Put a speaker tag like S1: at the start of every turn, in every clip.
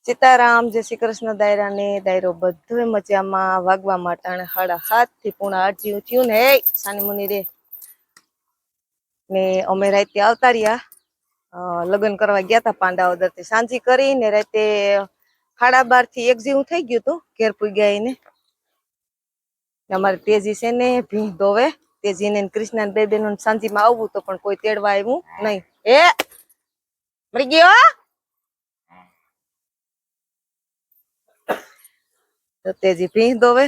S1: સીતારામ, જય શ્રી કૃષ્ણ. દાયરા ને દાયરો બધો મજામાં. વાગવા માટે 7:30 થી 7:45 જેવું થયું ને. સાની મુની રે ને અમે રાતે આવતા રહ્યા. લગ્ન કરવા ગયા હતા પાંડાવદર થી. સાંજી કરીને રાતે 12:30 થી 1 જેવું થઈ ગયું હતું ઘેર પૂગ્યા એને. અમારે તેજી છે ને ભીંગ ધોવે. તેજી ને કૃષ્ણ બે બેનો સાંજીમાં આવવું તો પણ કોઈ તેડવા આવ્યું નહીં. મરી ગયો તો તેજી ભીંગ દોવે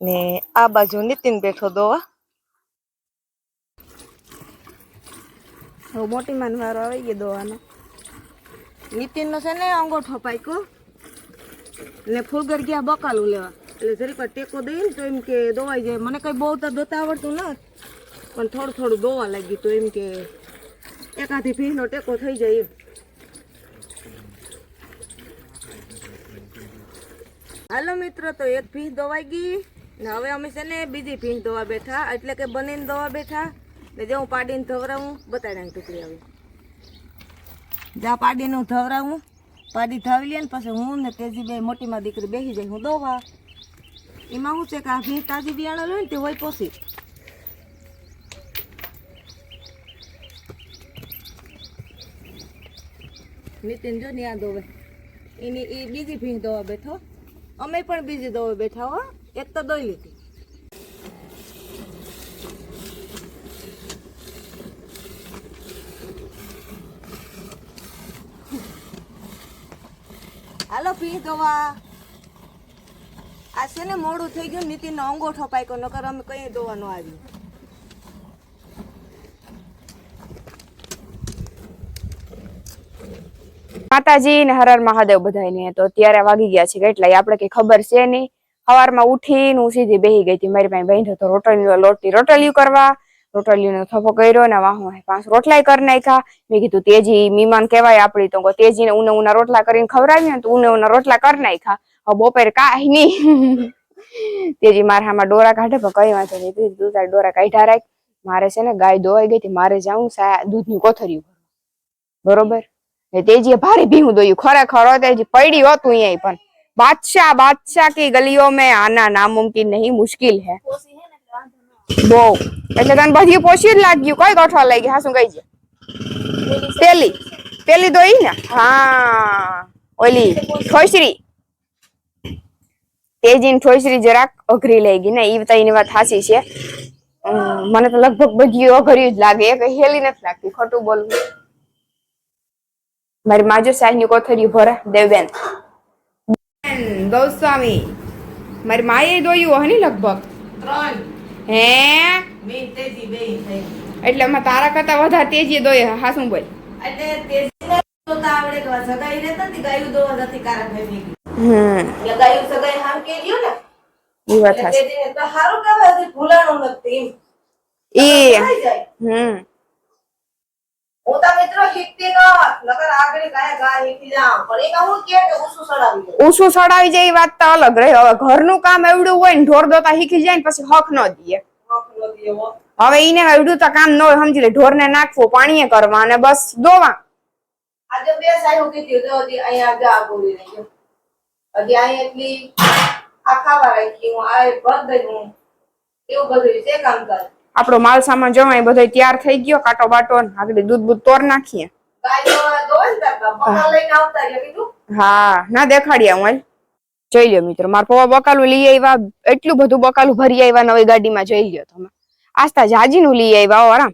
S1: ને આ બાજુ નીતિન બેઠો દોવા.
S2: મોટી માન વારો આવી ગયો દોવાનો.
S1: નીતિન નો છે ને અંગોઠો પાક્યો ને ફૂલગર ગયા બકાલું લેવા. એટલે જરીક ટેકો દઈ ને તો એમ કે દોવાઈ જાય. મને કઈ બહુ તો દોતા આવડતું ન, પણ થોડું થોડું દોવા લાગ્યું તો એમ કે એકાથી ભીંનો ટેકો થઈ જાય. હાલો મિત્રો, તો એક ભીંગ દોવાઈ ગઈ ને હવે અમે છે ને બીજી ભીંગ દોવા બેઠા, એટલે કે બનીને દોવા બેઠા ને જે હું પાડીને ધવરાવું બતાડાની ટુકડી આવી. જ્યાં પાડીને હું ધવરાવું, પાડી ધાવી લે ને પછી હું ને તેજી બે મોટીમાં દીકરી બેસી જાય હું દોવા. એમાં શું છે કે આ ભીંગ તાજી બિયાણો હોય ને તે હોય પોસી. નીતિન જો ને આ દોવે એની એ બીજી ભીંગ દોવા બેઠો. અમે પણ બીજી દોવા બેઠા હો. એક તો દોઈ લીધી. હાલો ભીંગ દોવા. આ છે ને મોડું થઈ ગયું. નીતિન નો અંગોઠો પાક્યો, નકર અમે કઈ દોવા ન આવી.
S2: માતાજી ને હર હર મહાદેવ બધાને. તો અત્યારે વાગી ગયા છે કેટલાય આપણે કઈ ખબર છે નહીં. સવારમાં ઉઠીને હું સીધી બેહી ગઈ હતી. મારી પાસે બેઠો તો રોટલીઓ કરવા. રોટલીનો થપ્પો કર્યો ને વાહ 5 રોટલાય કરી નાખ્યા. મેં કીધું તેજી મીમાન કહેવાય આપડી, તો તેજીને ઉના રોટલા કરીને ખવડાવ્યા ને તો ઉના રોટલા કરી નાખ્યા. હવે બપોરે કાંઈ નહીં. તેજી મારા હામાં ડોરા કાઢે પણ કઈ વાંધો નહીં. તું તાર ડોરા કાઢ્યા રાખ. મારે છે ને ગાય દોવાઈ ગઈ હતી, મારે જાઉં દૂધની કોથળીઓ બરોબર. तेजी भारी भीहू दोयू खरेखर तेजी पड़ी हो तू यहीं पर बादशाह की गलियों में आना नामुमकिन नहीं, मुश्किल है बो એટલે તને બધી પોશી લાગ્યું. કઈ ગોઠવા લાગી હાસું ગઈ છે પેલી દોઈ ને. હા ઓલી ઠોસરી તેજી ઠોસરી જરાક અઘરી લઈ ગઈ ને. ઈ તઈની વાત હાસી છે. મને તો લગભગ બધી અઘરી જ લાગે. એક હેલી નથી લાગતી, ખોટું બોલવું. મારી માજો સાહેબની કોથળી ભરે દેવબેન ગૌસ્વામી મારી માએ દોયું હે ને લગભગ 3 હે મે તેજી બે થઈ. એટલે માં તારા કરતા વધારે તેજી દોય. હા શું બોલ? એટલે તેજી દોતા આવડે કે સગાઈ રહેતા હતી ગાયું દોવા નથી કારા ભાઈ. એટલે ગાયું સગાઈ હામ કે રહ્યો ને ઈ વાત છે. તેજી તો હારું કહેવાય ભૂલાણો નથી ઈ. ઓતા મિત્રો હિકતી ન નકર આગળ ગાય હિકી જાવ પણ એક હું કે ઉસુ સડાવી જાય. ઉસુ સડાવી જાય વાત તો અલગ રહે. હવે ઘરનું કામ એવડું હોય ને ઢોર દોતા હિકી જાય ને પછી હક ન દીએ. હવે ઈને એવડું તો કામ ન હોય. સમજી લે ઢોર ને નાખવું, પાણીએ કરવા અને બસ દોવા. આજે બે સાઈ કીધી તો અહીંયા ગા બોલી રહી. હજી આ એટલી આ ખાવા રાખી હું આ ભર દઈ હું એવું બધું છે કામ કર. આપણો માલ સામાન જમાય બધો તૈયાર થઈ ગયો. કાટો બાટો આગળ દૂધ તોર નાખીએ. હા ના દેખાડ્યા હું જોઈ લ્યો મિત્રો. મારા પપ્પા બકાલું લઈ આવ્યા. એટલું બધું બકાલું ભરી આવ્યા નવી ગાડીમાં. જોઈ લ્યો તમે. આસ્તા જાજી નું લઈ આવ્યા આરામ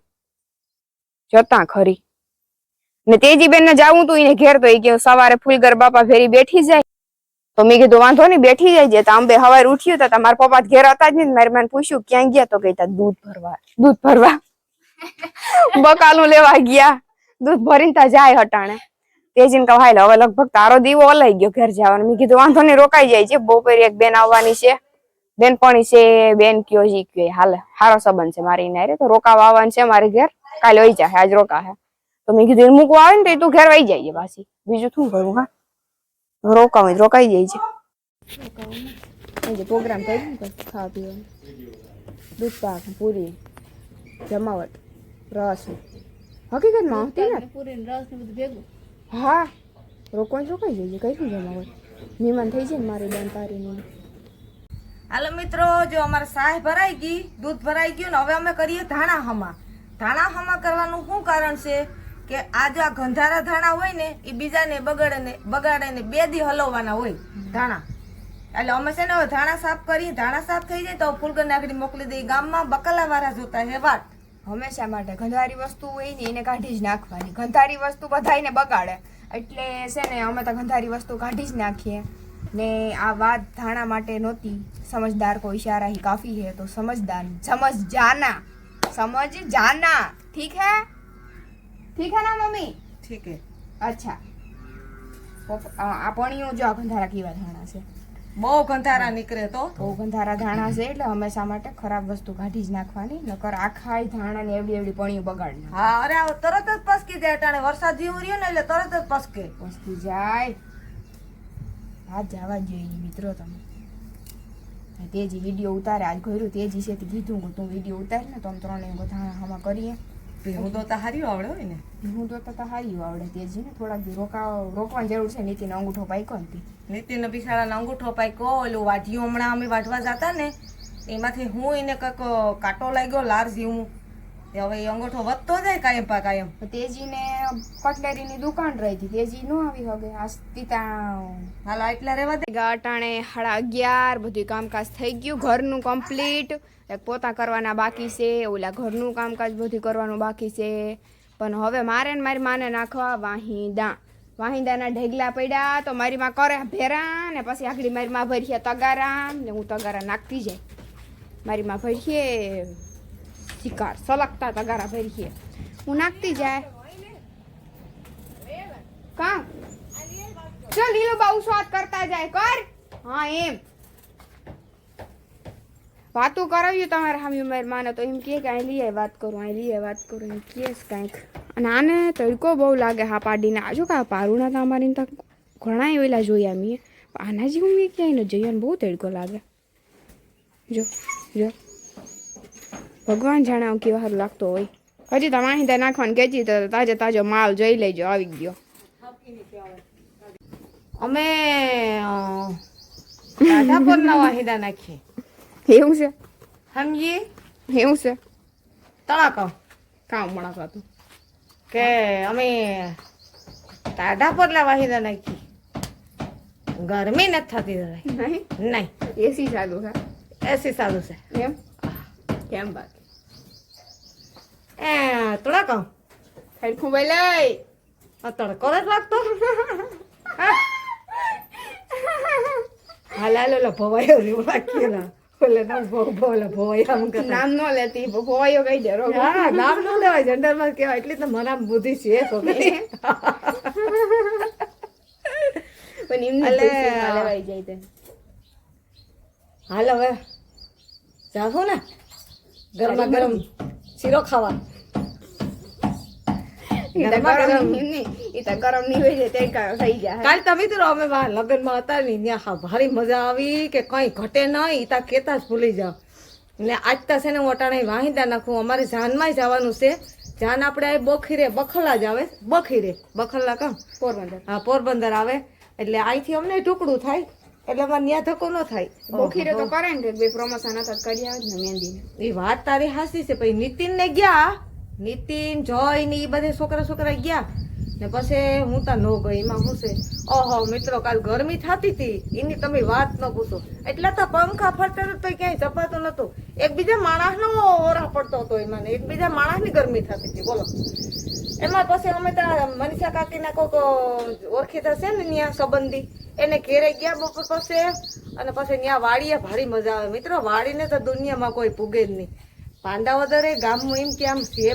S2: જતા ખરી. ને તેજી બેન ને જાવું તું એને ઘેર તો એ કે સવારે ફૂલગર બાપા ફેરી બેઠી જાય. તો મેં કીધું વાંધો નહીં બેઠી જાય. તો આંબે હવારે ઉઠ્યું તો મારા પપ્પા ઘેર હતા જ નહીં. મારી માને પૂછ્યું ક્યાં ગયા? તો કહેતા દૂધ ભરવા બકાલું લેવા ગયા. દૂધ ભરીને તા જાય હટાણે. તેજીને કહું હાલ હવે લગભગ તારો દીવો ઓલાઈ ગયો ઘેર જવાનો. મેં કીધું વાંધો નહીં રોકાઈ જાય છે. બપોરે એક બેન આવવાની છે, બેનપણી છે. બેન કયો જી કયો હાલે સારો સંબંધ છે મારી નારે. તો રોકાવા આવવાનું છે મારી ઘેર. કાલે વહી જાય, આજ રોકા હે. તો મેં કીધું મૂકવા આવે ને તો તું ઘેર વહી જાય પાછી. બીજું શું કરું? હા રોકાઈ જાય છે. પ્રોગ્રામ કર્યો ખાવા પીવાનું. દૂધ પાક, પૂરી, જમાવટ, રસ. હકીકતમાં હતી ને પૂરી રસ ને બધું ભેગું. હા રોકાઈ જઈએ કઈ જમા હોય મહેમાન થઈ જાય ને મારી બેન તારીની.
S1: હાલો મિત્રો, જો અમારે સાહ ભરાઈ ગઈ, દૂધ ભરાઈ ગયું ને હવે અમે કરીએ ધાણા હમા. ધાણા હમા કરવાનું શું કારણ છે કે આ જો આ ગંધારા ધાણા હોય ને એ બીજાને બગાડે ને 2 દી હલવવાના હોય ધાણા. એટલે અમે છે ને હવે ધાણા સાફ કરીએ, ધાણા સાફ થઈ જાય તો ફૂલગર નાખડી મોકલી દઈએ ગામમાં. બકાલા વાળા જોતા છે વાત.
S2: હંમેશા માટે ગંધારી વસ્તુ હોય ને એને કાઢી જ નાખવાની. ગંધારી વસ્તુ બધાયને બગાડે એટલે છે ને અમે તો ગંધારી વસ્તુ કાઢી જ નાખીએ. ને આ વાત ધાણા માટે નહોતી. સમજદાર કો ઇશારા ही काफी है तो समझ जाना ठीक है ना मम्मी?
S1: ઠીક હે.
S2: અચ્છા આ પણીઓ જો આ ગંધારા કેવા ધાણા છે,
S1: બહુ ગંધારા નીકળે તો.
S2: બહુ ગંધારા ધાણા છે એટલે હંમેશા માટે ખરાબ વસ્તુ કાઢી જ નાખવાની, નકર આખા ધાણા ને એવડી પણીઓ બગાડી નાખે.
S1: હા, અરે આ તરત જ પસકી જાય. અટાણે વરસાદ જેવું રહ્યો ને એટલે તરત જ પસકે.
S2: પસકી જાય. આ જવા જોઈએ મિત્રો તમે. તેજી વિડીયો ઉતારે આજ કર્યું તેજી છે કીધું કે તું વિડીયો ઉતાર ને તો અમે 3 ધાણા હમા કરીએ.
S1: હું તો હારી આવડે હોય ને.
S2: હું તો હારી આવડે તેજી ને થોડાક દી રોકવાની જરૂર છે. નીતિનો અંગૂઠો પાક્યો નથી.
S1: નીતિન બિચારાનો અંગૂઠો પાક્યો. ઓલું વાઢિયું હમણાં અમે વાઢવા જતા ને એમાંથી હું એને કંઈક કાંટો લાગ્યો લાર જેવું. હવે એ અંગૂઠો વધતો જાય કાયમ પા કાયમ.
S2: તેજીને કટલેરીની દુકાન રહી હતી, તેજી ન આવી હવે આસ્તિતા
S1: હાલો એટલા રેવા દે.
S2: અટાણે 11:30 બધું કામકાજ થઈ ગયું. ઘરનું કમ્પ્લીટ. એક પોતા કરવાના બાકી છે, ઓલા ઘરનું કામકાજ બધું કરવાનું બાકી છે. પણ હવે મારે ને મારી માને નાખવા વાહિંદાના ઢેગલા પડ્યા તો મારી માં કરે ભેરા ને પછી આખડી મારી માં ભરીએ તગારા ને હું તગારા નાખતી જાય. મારી માં ભરીએ શિકાર સલગતા તગારા ભરીએ હું નાખતી જાય. કા ચાલ લીલો બહુ સ્વાદ કરતા જાય કર. હા એમ વાતું કરાવ્યું તમારે સામે મારી માને તો એમ કે અહીં લઈએ વાત કરું એમ કેસ કાંઈક. અને આને તડકો બહુ લાગે હા પાડીને. આજુ કા પારુણા તો અમારી તો ઘણા એવેલા જોયા મેં. આના જેવું મેં ક્યાંય ન જોયા ને બહુ તડકો લાગે. જો ભગવાન જાણે કેવા સારું લાગતો હોય. હજી તો વાહિંદા નાખવાનું કહેતી તો તાજો માલ જોઈ લેજો આવી ગયો.
S1: અમે રાધાપુરના વાહિદા નાખીએ.
S2: એવું છે?
S1: સમજી
S2: એવું છે?
S1: તળાવ
S2: કામ મળાતો હતું
S1: કે અમે રાધાપુરના વાહિદા નાખીએ. ગરમી નથી થતી નહીં.
S2: એસી ચાલુ છે?
S1: એસી સારું છે.
S2: એમ કેમ બાકી
S1: એ તળાવ
S2: હેડખું ભાઈ લઈ
S1: તડકો જ લાગતો. હાલ ભવાયો રેવું રાખીએ. ઓલે નામ ભવાયા
S2: નામ ન લેતી ભોવાયો કહી દે.
S1: હા, નામ ન લેવાય જનરલમાં કહેવાય. એટલી તો મને બુદ્ધિ છે છોકરી.
S2: પણ એમને લેવાઈ જાય તે.
S1: હાલ હવે જાહો ને ગરમા ગરમ શીરો ખાવા.
S2: ગરમ નહીં હોય તે થઈ જાય.
S1: કાલ તમે તો અમે લગ્નમાં હતા ને ત્યાં ભારી મજા આવી કે કઈ ઘટે નહીં. તા કેતા જ ભૂલી જાવ ને. આજ તા છે ને હું અટાણે વાહિંદા નાખું. અમારે જાનમાં જવાનું છે. જાન આપણે બખીરે બખલા જ આવે. બખલા કામ
S2: પોરબંદર.
S1: હા, પોરબંદર આવે એટલે અહીંથી અમને ટુકડું થાય એટલે અમારે ત્યાં ધક્કો ન થાય.
S2: બોખીરે તો કરે ને બે પ્રમોશન હતા કરી આવે ને મહેંદી.
S1: એ વાત તારી હાસી છે. પછી નીતિન ને ગયા, નીતિન જોય ને એ બધે છોકરા ગયા ને પછી હું તો ન ગઈ. એમાં શું છે ઓહો મિત્રો કાલ ગરમી થતી હતી એની તમે વાત ન પૂછો. એટલે તો પંખા ફરતા તો ક્યાંય ચપાતો નતો. એકબીજા માણસનો ઓરા પડતો હતો એમાં ને એકબીજા માણસની ગરમી થતી હતી બોલો. એમાં પછી અમે ત્યાં મનીષા કાકીના કોઈક ઓળખીતા છે ને ત્યાં સંબંધી એને ઘેરે ગયા બપોર પછી. અને પછી ત્યાં વાડીએ ભારી મજા આવે મિત્રો. વાડીને તો દુનિયામાં કોઈ પૂગે જ નહીં. પાંડા વધારે ગામમાં એમ કે આમ છે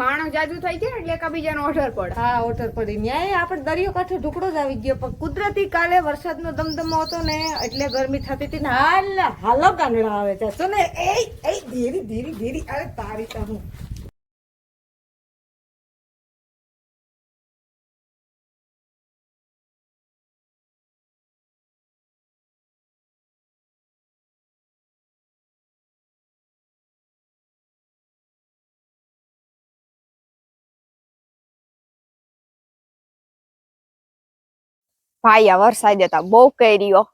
S2: માણસ જાજુ થઈ ગયા એટલે એકબીજાનો ઓર્ડર પડે.
S1: હા, ઓર્ડર પડી. ન્યાય આપણે દરિયો કાંઠે ઢુકડો જ આવી ગયો. પણ કુદરતી કાલે વરસાદનો દમદમો હતો ને એટલે ગરમી થતી હતી ને હાલો કાનડા આવે છે ને. એ ધીરી અરે તારી તો હું
S2: ભાઈ આ વરસાદ હતા બહુ કર્યો.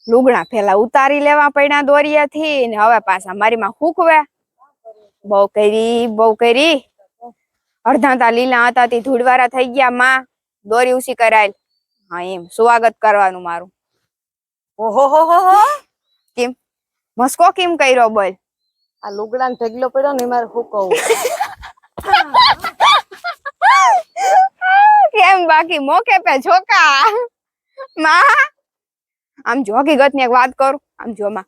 S2: લુગડા પેલા ઉતારી લેવા પડ્યા દોરિયાથી ને હવે પાછા મારીમાં હુકવે. બહુ કરી. અડધા તા લીલા હતા તે ધૂળવારા થઈ ગયા. માં દોરી ઉસી કરાયેલ. હા એમ સ્વાગત કરવાનું મારું.
S1: ઓહો હો હો હો.
S2: કેમ મસ્કો કેમ કર્યો બોલ?
S1: આ લુગડાને ઢગલો પડ્યો ને મારે શું કહું.
S2: કેમ બાકી મોકે પે છોકા માં આમ જો હકીકત ની એક વાત કરું. આમ જો માં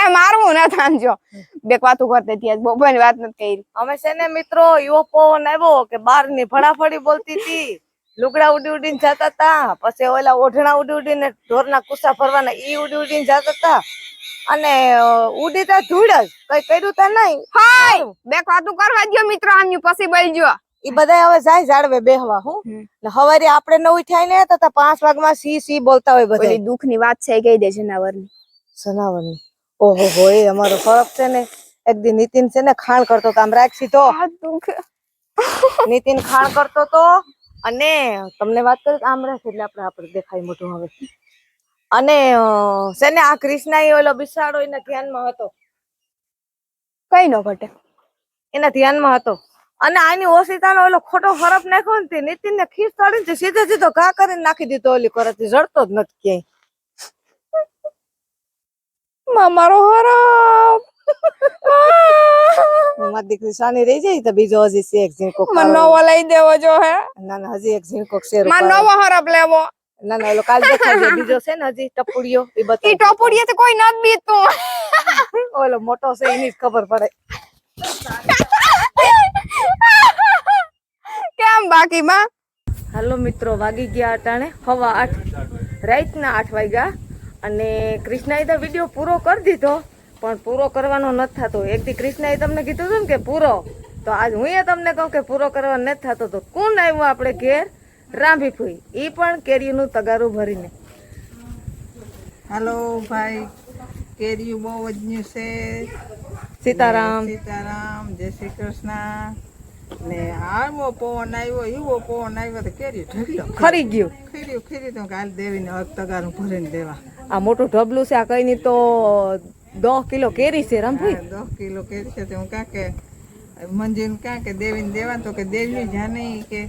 S2: એ મારવું ના આમ જો બે વાતો કરતી હતી આજ બોબા ની વાત નથી કરી.
S1: અમે છે ને મિત્રો એવો પવન આવ્યો કે બાર ની ફડાફડી બોલતી હતી. લુગડા ઉડી ઉડીને જતા હતા. પછી ઓલા ઓઢણા ઉડી ઉડીને ઢોરના કુસા ફરવાના ઈ ઉડી ઉડીને જતા હતા. અને ઉડી તા ધૂળ જ કઈ કર્યું તા નહીં.
S2: હાય બે વાતો કરવા દયો મિત્રો આમ પછી બોલજો.
S1: ઈ બધા હવે જાય ઝાડવે બેહવા. હું હવારે આપણે ન ઉઠાય ને તો 5 વાગમાં સી બોલતા હોય બધા.
S2: ઓલી દુઃખ ની વાત છે કહી દે જનાવરની.
S1: જનાવરની ઓહો હો એ અમારો ફરક છે ને. એક દી નીતિન છે ને ખાણ કરતો તો આમ રાખી તો નીતિન ખાણ કરતો તો અને તમને વાત કરી આમ રાખે એટલે આપણે દેખાય મોટું હવે. અને છે ને આ કૃષ્ણા એ ઓલો બિસાડો એના ધ્યાનમાં હતો.
S2: કઈ ન ઘટે
S1: એના ધ્યાનમાં હતો. અને આની ઓશિતાનો ઓલો ખોટો હરફ નાખ્યો ને તે નીતિન ને ખીસ તળીને સીધો ઘા કરીને નાખી દીધો. ઓલી કરતી જડતો જ નથી ક્યાંય.
S2: મારો હરફ
S1: મારી દીકરી સાની રહી જાય તો બીજો હજી છે એક ઝીણકો.
S2: મને નવો લઈ દેવો જો હે.
S1: ના ના હજી એક ઝીણકો શેર.
S2: મને નવો હરફ લેવો.
S1: ના ના ઓલો કાલ દેખાડજો. બીજો છે ને હજી ટપુડિયો એ બતાવ.
S2: ઈ ટપુડિયા તો કોઈ નથી બીતું.
S1: ઓલો મોટો છે એની જ ખબર પડે.
S2: કેમ બાકી માં?
S1: હાલો મિત્રો વાગી ગયા અટાણે 8:15 રાતના 8 વાગ્યા. અને કૃષ્ણાએ તો વિડીયો પૂરો કરી દીધો પણ પૂરો કરવાનો નથી થતો. એક દી કૃષ્ણાએ તમને કીધું હતું ને કે પૂરો, તો આજ હું તમને કહું કે પૂરો કરવાનો નથી થતો. તો કોણ આવ્યું આપણે ઘેર? રાંભી ફૂઈ. ઈ પણ કેરીનું તગારું ભરીને.
S3: હાલો ભાઈ, કેરીયું બહુ વજ્યું છે.
S1: સીતારામ
S3: સીતારામ, જય શ્રી કૃષ્ણ. ને આવો પવન આવ્યો, એવો પવન આવ્યો તો કેરી ઢગલો
S1: ખરી ગયું.
S3: ખીર્યું તો કાલ દેવીને તગારું ભરીને દેવા.
S1: આ મોટું ઢબલું છે. આ કઈ ની તો 10 કિલો કેરી છે રામભાઈ.
S3: 10 કિલો કેરી છે. તો હું કાં કે મંજીને કાં કે દેવીને દેવા, તો કે દેવી જ્યાં નહીં કે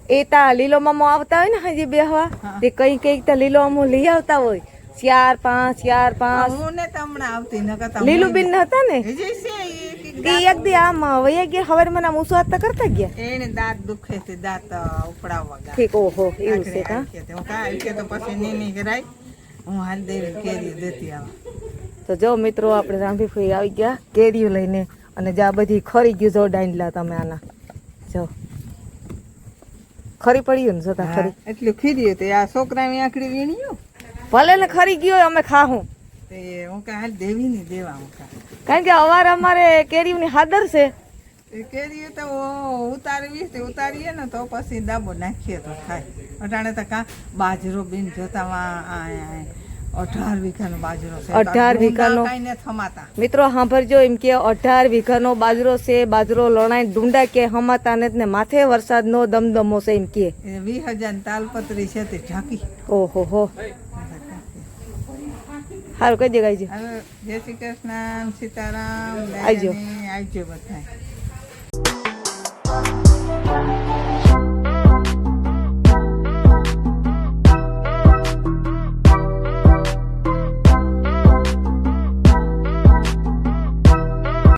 S1: એ તા લીલો મામો આવતા હોય ને હજી બેહવા તે કઈ તો લીલો મામો લઈ આવતા હોય. 4-5
S3: હું ને તો હમણાં આવતી ન કરતા
S1: લીલું બિન હતા ને
S3: હજી છે
S1: ઈ એક દી આમ વયા ગયા. ખબર મને આમ ઉસો હાથ કરતા ગયા.
S3: એને દાંત દુખે છે, દાંત ઉપડાવવા ગયા.
S1: ઠીક. ઓહો એવું છે કા.
S3: હું કાં કે તો પછી નીની કરાય. હું હાલ દેવી કેરી દેતી આવા.
S1: તો જો મિત્રો આપણે રાંભીફઈ આવી ગયા કેરીઓ લઈને. અને જ્યાં બધી ખરી ગયું જો ડાંડલા તમે આના જો ખરી પડ્યું ને જોતા ખરી
S3: એટલું ખીર્યું તે આ છોકરાની આંખડી વીણ્યું.
S1: ભલે ને ખરી ગયો અમે ખાહું.
S3: તે હું કાં હાલ દેવી ની દેવા. હું કાં
S1: કારણ કે અવાર અમારે કેરીઓની હાદર છે.
S3: તે કેરી તો ઉતારવી તે ઉતારીએ ને તો પછી દાબો નાખીએ તો થાય. અટાણે તો કાં બાજરો બીન જોતામાં 18 વીઘાનો બાજરો છે.
S1: 18 વીઘાનો.
S3: કાંઈ ને થમાતા.
S1: મિત્રો સાંભળજો એમ કે 18 વીઘાનો બાજરો છે. બાજરો લણાઈ ડુંડા કે હમાતા ને માથે વરસાદનો દમદમો છે એમ કે.
S3: 20,000 તાલપત્રી છે તે ઢાંકી.
S1: ઓહો હો સારું કઈ દે ગાયજી.
S3: હવે જય શ્રી કૃષ્ણ, સીતારામ.
S1: આવજો.
S3: આવજો બધા.